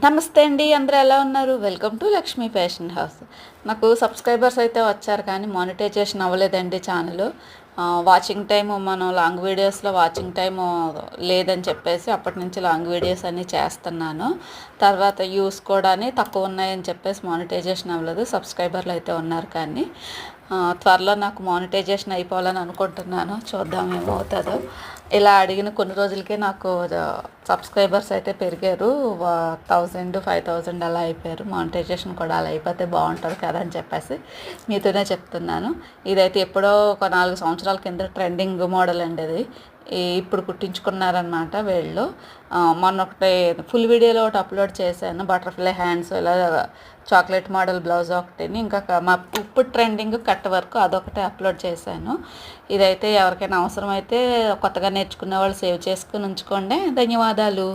నమస్తే అండి, అందరూ ఎలా ఉన్నారు? Welcome to Lakshmi fashion house. నాకు సబ్స్క్రైబర్స్ అయితే వచ్చారు కానీ మానిటైజేషన్ అవ్వలేదండి ఛానల్. వాచింగ్ టైము మనం లాంగ్ వీడియోస్లో వాచింగ్ టైము లేదని చెప్పేసి అప్పటి నుంచి లాంగ్ వీడియోస్ అన్నీ చేస్తున్నాను. తర్వాత వ్యూస్ కూడా తక్కువ ఉన్నాయని చెప్పేసి మానిటైజేషన్ అవ్వలేదు. సబ్స్క్రైబర్లు అయితే ఉన్నారు కానీ త్వరలో నాకు మానిటైజేషన్ అయిపోవాలని అనుకుంటున్నాను. చూద్దాం ఏమవుతుందో. ఇలా అడిగిన కొన్ని రోజులకే నాకు సబ్స్క్రైబర్స్ అయితే పెరిగారు. 1000 5000 అలా అయిపోయారు. మానిటైజేషన్ కూడా అలా అయిపోతే బాగుంటుంది కదా అని చెప్పేసి మీతోనే చెప్తున్నాను. ఇదైతే ఎప్పుడో ఒక 4 సంవత్సరాల కింద ట్రెండింగ్ మోడల్ అండి ఇది. ఇప్పుడు కుట్టించుకున్నారనమాట వీళ్ళు. మొన్న ఒకటి ఫుల్ వీడియోలో ఒకటి అప్లోడ్ చేశాను. బటర్ఫ్లై హ్యాండ్స్ ఇలా చాక్లెట్ మోడల్ బ్లౌజ్ ఒకటిని, ఇంకా మా ఇప్పుడు ట్రెండింగ్ కట్ వర్క్ అదొకటి అప్లోడ్ చేశాను. ఇదైతే ఎవరికైనా అవసరమైతే కొత్తగా నేర్చుకునే వాళ్ళు సేవ్ చేసుకుని ఉంచుకోండి. ధన్యవాదాలు.